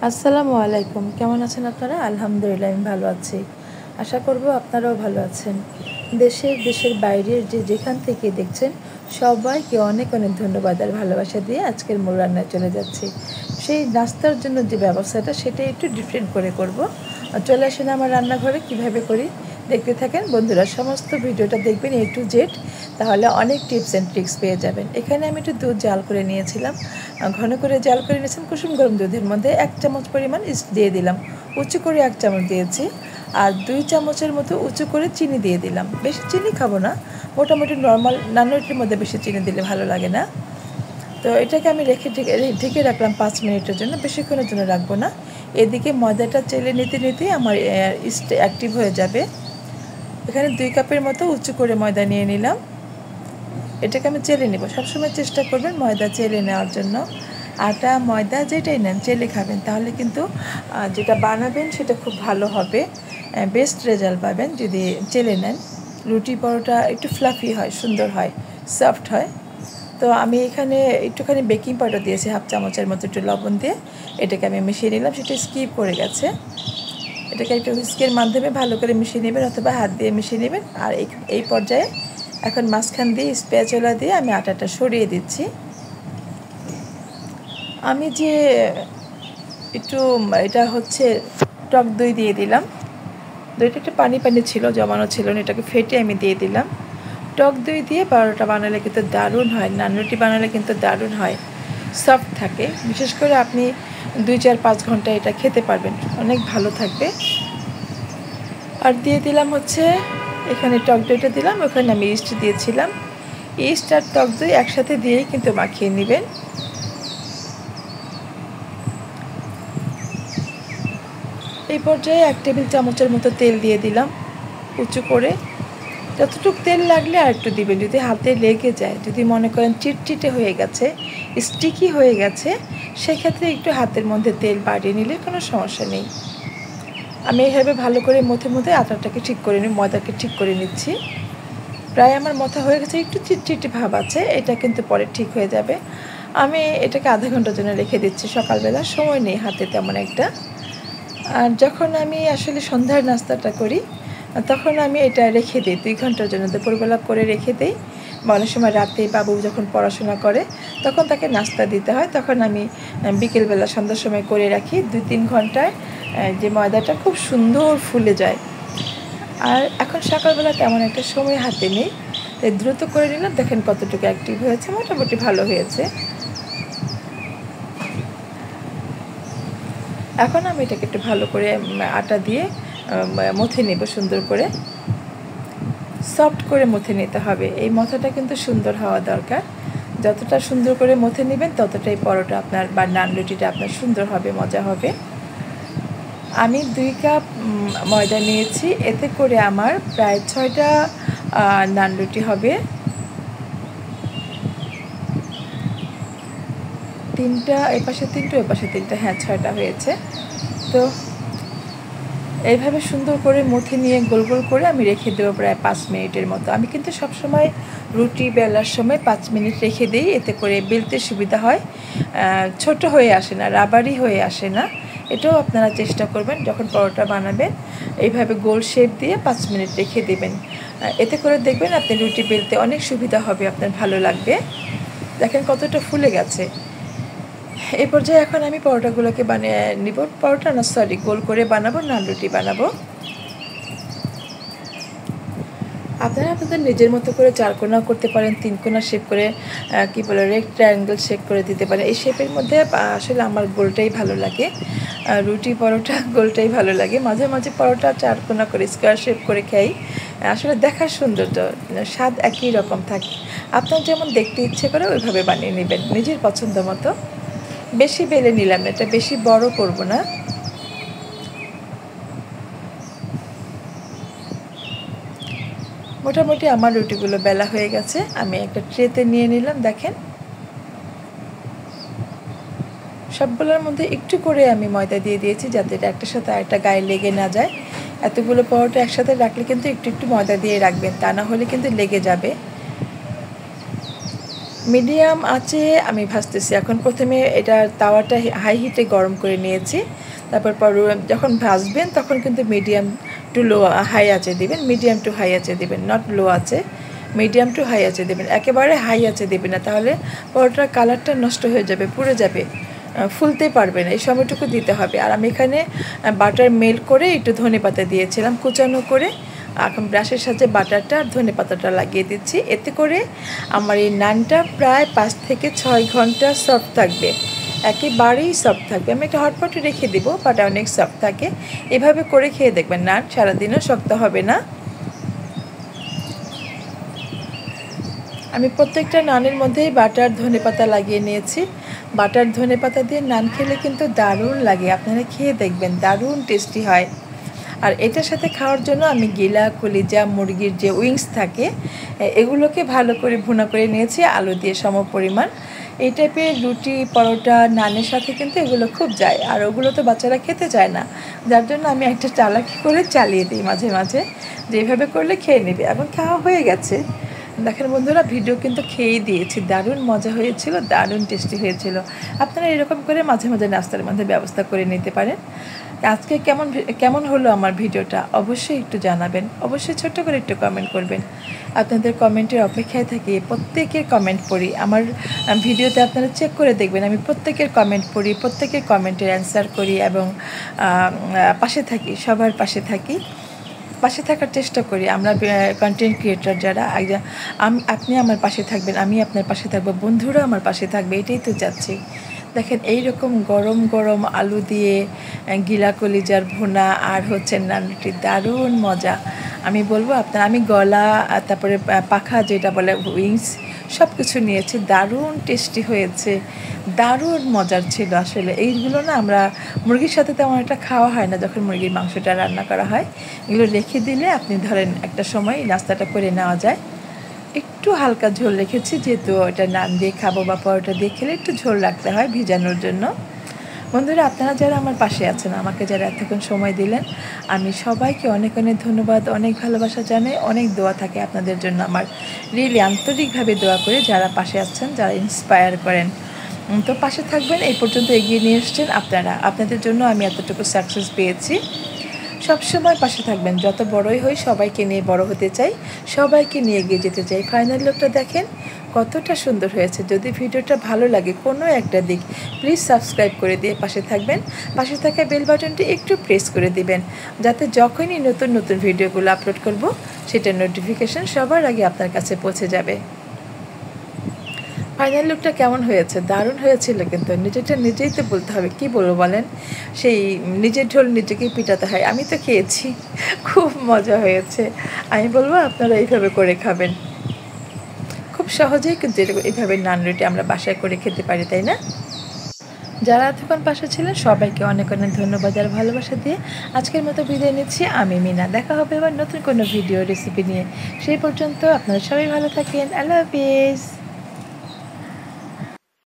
আসসালামু আলাইকুম। কেমন আছেন আপনারা? আলহামদুলিল্লাহ আমি ভালো আছি। আশা করব আপনারাও ভালো আছেন। দেশের বাইরের যেখান থেকে দেখছেন সবাইকে অনেক অনেক ধন্যবাদ আর ভালোবাসা দিয়ে আজকের মূল রান্নায় চলে যাচ্ছি। সেই নাস্তার জন্য যে ব্যবস্থাটা সেটা একটু ডিফারেন্ট করে করব। চলে আসেন আমার রান্নাঘরে কিভাবে করি দেখতে থাকেন বন্ধুরা। সমস্ত ভিডিওটা দেখবেন A to Z, তাহলে অনেক টিপস অ্যান্ড ট্রিক্স পেয়ে যাবেন। এখানে আমি একটু দুধ জাল করে নিয়েছিলাম, ঘন করে জাল করে নিয়েছিলাম। কুসুম গরম দুধের মধ্যে 1 চামচ পরিমাণ ইস্ট দিয়ে দিলাম, উঁচু করে 1 চামচ দিয়েছি। আর 2 চামচের মতো উঁচু করে চিনি দিয়ে দিলাম। বেশি চিনি খাবো না, মোটামুটি নর্মাল নানুটির মধ্যে বেশি চিনি দিলে ভালো লাগে না। তো এটাকে আমি ঢেকে রাখলাম 5 মিনিটের জন্য, বেশিক্ষণের জন্য রাখবো না। এদিকে ময়দাটা চেলে নিতে নিতে আমার ইস্ট অ্যাক্টিভ হয়ে যাবে। এখানে 2 কাপের মতো উঁচু করে ময়দা নিয়ে নিলাম। এটাকে আমি চেলে নেব। সবসময় চেষ্টা করবেন ময়দা চেলে নেওয়ার জন্য। আটা ময়দা যেটাই নেন চেলে খাবেন, তাহলে কিন্তু যেটা বানাবেন সেটা খুব ভালো হবে, বেস্ট রেজাল্ট পাবেন যদি চেলে নেন। রুটি পরোটা একটু ফ্লাফি হয়, সুন্দর হয়, সফট হয়। তো আমি এখানে একটুখানি বেকিং পাউডার দিয়েছি, 1/2 চামচের মতো একটু লবণ দিয়ে এটাকে আমি মিশিয়ে নিলাম। সেটা স্কিপ করে গেছে। এটাকে একটু হুইস্কের মাধ্যমে ভালো করে মিশিয়ে নেবেন অথবা হাত দিয়ে মিশিয়ে নেবেন। আর এই পর্যায়ে এখন মাঝখান দিয়ে স্প্যাচুলা দিয়ে আমি আটাটা সরিয়ে দিচ্ছি। আমি যে একটু এটা হচ্ছে টক দই দিয়ে দিলাম। দইটা একটু পানি পানি ছিল, জমানো ছিল না, এটাকে ফেটে আমি দিয়ে দিলাম। টক দই দিয়ে পরোটা বানালে কিন্তু দারুণ হয়, নান রুটি বানালে কিন্তু দারুণ হয়, সফট থাকে। বিশেষ করে আপনি 2-4-5 ঘন্টা এটা খেতে পারবেন, অনেক ভালো থাকবে। আর দিয়ে দিলাম হচ্ছে এখানে টক দইটা দিলাম, ওখানে আমি ইস্ট দিয়েছিলাম। ইস্ট আর টক দই একসাথে দিয়েই কিন্তু মাখিয়ে নেবেন। এই পর্যায়ে 1 টেবিল চামচের মতো তেল দিয়ে দিলাম উঁচু করে। যতটুকু তেল লাগলে আর একটু দিবেন, যদি হাতে লেগে যায়, যদি মনে করেন চিটচিটে হয়ে গেছে, স্টিকি হয়ে গেছে, সেক্ষেত্রে একটু হাতের মধ্যে তেল বাড়িয়ে নিলে কোনো সমস্যা নেই। আমি এইভাবে ভালো করে মথে আটাটাকে ঠিক করে ময়দাকে ঠিক করে নিচ্ছি। প্রায় আমার মথা হয়ে গেছে, একটু চিটচিটে ভাব আছে, এটা কিন্তু পরে ঠিক হয়ে যাবে। আমি এটাকে আধা ঘন্টার জন্য রেখে দিচ্ছি। সকালবেলা সময় নেই হাতে তেমন একটা। আর যখন আমি আসলে সন্ধ্যার নাস্তাটা করি তখন আমি এটা রেখে দিই 2 ঘন্টার জন্য, দুপুরবেলা করে রেখে দিই। বা অনেক সময় রাতে বাবু যখন পড়াশোনা করে তখন তাকে নাস্তা দিতে হয়, তখন আমি বিকেলবেলা সন্ধ্যার সময় করে রাখি। 2-3 ঘন্টায় যে ময়দাটা খুব সুন্দর ফুলে যায়। আর এখন সকালবেলা তেমন একটা সময় হাতে নেই, তাই দ্রুত করে নিলাম। দেখেন কতটুকু অ্যাক্টিভ হয়েছে, মোটামুটি ভালো হয়েছে। এখন আমি এটাকে একটু ভালো করে আটা দিয়ে মথে নেব, সুন্দর করে সফট করে মথে নিতে হবে। এই মথাটা কিন্তু সুন্দর হওয়া দরকার। যতটা সুন্দর করে মথে নেবেন ততটাই পরোটা আপনার বা নান রুটিটা আপনার সুন্দর হবে, মজা হবে। আমি 2 কাপ ময়দা নিয়েছি, এতে করে আমার প্রায় 6টা নান রুটি হবে। 3টা এপাশে 3টা এপাশে 3টা, হ্যাঁ 6টা হয়েছে। তো এইভাবে সুন্দর করে মথে নিয়ে গোল গোল করে আমি রেখে দেবো প্রায় 5 মিনিটের মতো। আমি কিন্তু সবসময় রুটি বেলার সময় 5 মিনিট রেখে দিই, এতে করে বেলতে সুবিধা হয়, ছোট হয়ে আসে না, রাবারি হয়ে আসে না। এটাও আপনারা চেষ্টা করবেন যখন পরোটা বানাবেন, এইভাবে গোল শেপ দিয়ে 5 মিনিট রেখে দেবেন। এতে করে দেখবেন আপনি রুটি বেলতে অনেক সুবিধা হবে, আপনার ভালো লাগবে। দেখেন কতটা ফুলে গেছে। এই পর্যায়ে এখন আমি পরোটাগুলোকে বানিয়ে নিব। পরোটা না, সরি, গোল করে বানাবো, নান রুটি বানাবো। আপনারা আপনাদের নিজের মতো করে 4 কোণাও করতে পারেন, 3 কোণা শেপ করে কী বলে রেক্ট্যাঙ্গেল শেপ করে দিতে পারেন। এই শেপের মধ্যে আসলে আমার গোলটাই ভালো লাগে, রুটি পরোটা গোলটাই ভালো লাগে। মাঝে মাঝে পরোটা 4 কোণা করে স্কোয়ার শেপ করে খাই, আসলে দেখার সৌন্দর্য, স্বাদ একই রকম থাকে। আপনার যেমন দেখতে ইচ্ছে করে ওইভাবে বানিয়ে নেবেন নিজের পছন্দ মতো। বেশি বেলে নিলাম না, এটা বেশি বড় করব না। মোটামুটি আমার রুটিগুলো বেলা হয়ে গেছে, আমি একটা ট্রেতে নিয়ে নিলাম। দেখেন সবগুলোর মধ্যে একটু করে আমি ময়দা দিয়ে দিয়েছি, যাতে এটা একটার সাথে আরেকটা গায়ে লেগে না যায়। এতগুলো পরোটা একসাথে রাখলে কিন্তু একটু একটু ময়দা দিয়ে রাখবেন, তা না হলে কিন্তু লেগে যাবে। মিডিয়াম আঁচে আমি ভাজতেছি। এখন প্রথমে এটা তাওয়াটা হাই হিটে গরম করে নিয়েছি। তারপর যখন ভাজবেন তখন কিন্তু মিডিয়াম টু লো হাই আঁচে দিবেন, মিডিয়াম টু হাই আঁচে দিবেন, নট লো আঁচে, মিডিয়াম টু হাই আঁচে দেবেন। একেবারে হাই আঁচে দেবেন না, তাহলে পরোটার কালারটা নষ্ট হয়ে যাবে, পুড়ে যাবে, ফুলতে পারবে না। এই সময়টুকু দিতে হবে। আর আমি এখানে বাটার মেল্ট করে একটু ধনেপাতা দিয়েছিলাম কুচানো করে। এখন ব্রাশের সাথে বাটারটা আর ধনেপাতাটা লাগিয়ে দিচ্ছি। এতে করে আমার এই নানটা প্রায় 5 থেকে 6 ঘন্টা সফট থাকবে, একেবারেই সফট থাকবে। আমি একটা হটপটে রেখে দেবো, বাট অনেক সফট থাকে। এভাবে করে খেয়ে দেখবেন, নান সারাদিনও শক্ত হবে না। আমি প্রত্যেকটা নানের মধ্যেই বাটার ধনেপাতা লাগিয়ে নিয়েছি। বাটার ধনেপাতা দিয়ে নান খেলে কিন্তু দারুণ লাগে, আপনারা খেয়ে দেখবেন, দারুণ টেস্টি হয়। আর এটার সাথে খাওয়ার জন্য আমি গিলা, কলিজা, মুরগির যে উইংস থাকে এগুলোকে ভালো করে ভুনা করে নিয়েছি আলু দিয়ে সম পরিমাণ। এই টাইপের রুটি, পরোটা, নানের সাথে কিন্তু এগুলো খুব যায়। আর ওগুলো তো বাচ্চারা খেতে চায় না, যার জন্য আমি একটা চালাকি করে চালিয়ে দিই মাঝে মাঝে, যেভাবে করলে খেয়ে নেবে। এখন খাওয়া হয়ে গেছে, দেখেন বন্ধুরা, ভিডিও কিন্তু খেয়েই দিয়েছি। দারুণ মজা হয়েছিল, দারুণ টেস্টি হয়েছিল। আপনারা এরকম করে মাঝে মাঝে নাস্তার মধ্যে ব্যবস্থা করে নিতে পারেন। আজকে কেমন হলো আমার ভিডিওটা অবশ্যই একটু জানাবেন, অবশ্যই ছোট্ট করে একটু কমেন্ট করবেন। আপনাদের কমেন্টের অপেক্ষায় থাকি, প্রত্যেকের কমেন্ট পড়ি। আমার ভিডিওতে আপনারা চেক করে দেখবেন, আমি প্রত্যেকের কমেন্ট পড়ি, প্রত্যেকের কমেন্টের অ্যান্সার করি এবং পাশে থাকি, সবার পাশে থাকি, পাশে থাকার চেষ্টা করি। আমরা কন্টেন্ট ক্রিয়েটর যারা, আপনি আমার পাশে থাকবেন, আমি আপনার পাশে থাকবো, বন্ধুরা আমার পাশে থাকবে, এটাই তো চাচ্ছি। দেখেন এই রকম গরম গরম আলু দিয়ে গিলা কলিজার ভুনা আর হচ্ছে নান রুটি, দারুণ মজা। আমি বলবো আপনার, আমি গলা, তারপরে পাখা যেটা বলে উইংস, সব কিছু নিয়েছি, দারুণ টেস্টি হয়েছে, দারুণ মজার ছিল। আসলে এইগুলো না আমরা মুরগির সাথে তেমন একটা খাওয়া হয় না, যখন মুরগির মাংসটা রান্না করা হয় এগুলো রেখে দিলে আপনি ধরেন একটা সময় নাস্তাটা করে নেওয়া যায়। একটু হালকা ঝোল রেখেছি, যেহেতু ওটা নান দিয়ে খাবো বা পরোটা দিয়ে খেলে একটু ঝোল রাখতে হয় ভিজানোর জন্য। বন্ধুরা, আপনারা যারা আমার পাশে আছেন, আমাকে যারা এতক্ষণ সময় দিলেন, আমি সবাইকে অনেক অনেক ধন্যবাদ, অনেক ভালোবাসা জানাই, অনেক দোয়া থাকে আপনাদের জন্য আমার। রিয়েলি আন্তরিকভাবে দোয়া করে যারা পাশে আছেন, যারা ইন্সপায়ার করেন, তো পাশে থাকবেন। এই পর্যন্ত এগিয়ে নিয়ে এসছেন আপনারা, আপনাদের জন্য আমি এতটুকু সাকসেস পেয়েছি। সবসময় পাশে থাকবেন, যত বড়ই হই সবাইকে নিয়ে বড় হতে চাই, সবাইকে নিয়ে এগিয়ে যেতে চাই। ফাইনাল লুকটা দেখেন কতটা সুন্দর হয়েছে। যদি ভিডিওটা ভালো লাগে কোনো একটা দিক, প্লিজ সাবস্ক্রাইব করে দিয়ে পাশে থাকবেন। পাশে থাকা বেল বাটনটি একটু প্রেস করে দিবেন, যাতে যখনই নতুন নতুন ভিডিওগুলো আপলোড করব সেটার নোটিফিকেশান সবার আগে আপনার কাছে পৌঁছে যাবে। ফাইনাল লুকটা কেমন হয়েছে? দারুণ হয়েছিল কিন্তু, নিজেরটা নিজেই তো বলতে হবে, কি বলবো বলেন, সেই নিজের ঢোল নিজেকেই পিটাতে হয়। আমি তো খেয়েছি, খুব মজা হয়েছে। আমি বলবো আপনারা এইভাবে করে খাবেন, খুব সহজেই কিন্তু এইভাবে নান রুটি আমরা বাসায় করে খেতে পারি, তাই না? যারা এতক্ষণ পাশে ছিলেন সবাইকে অনেক অনেক ধন্যবাদ আর ভালোবাসা দিয়ে আজকের মতো বিদায় নিচ্ছি। আমি মিনা, দেখা হবে এবার নতুন কোনো ভিডিও রেসিপি নিয়ে। সেই পর্যন্ত আপনারা সবাই ভালো থাকেন। আল্লাহ হাফিজ।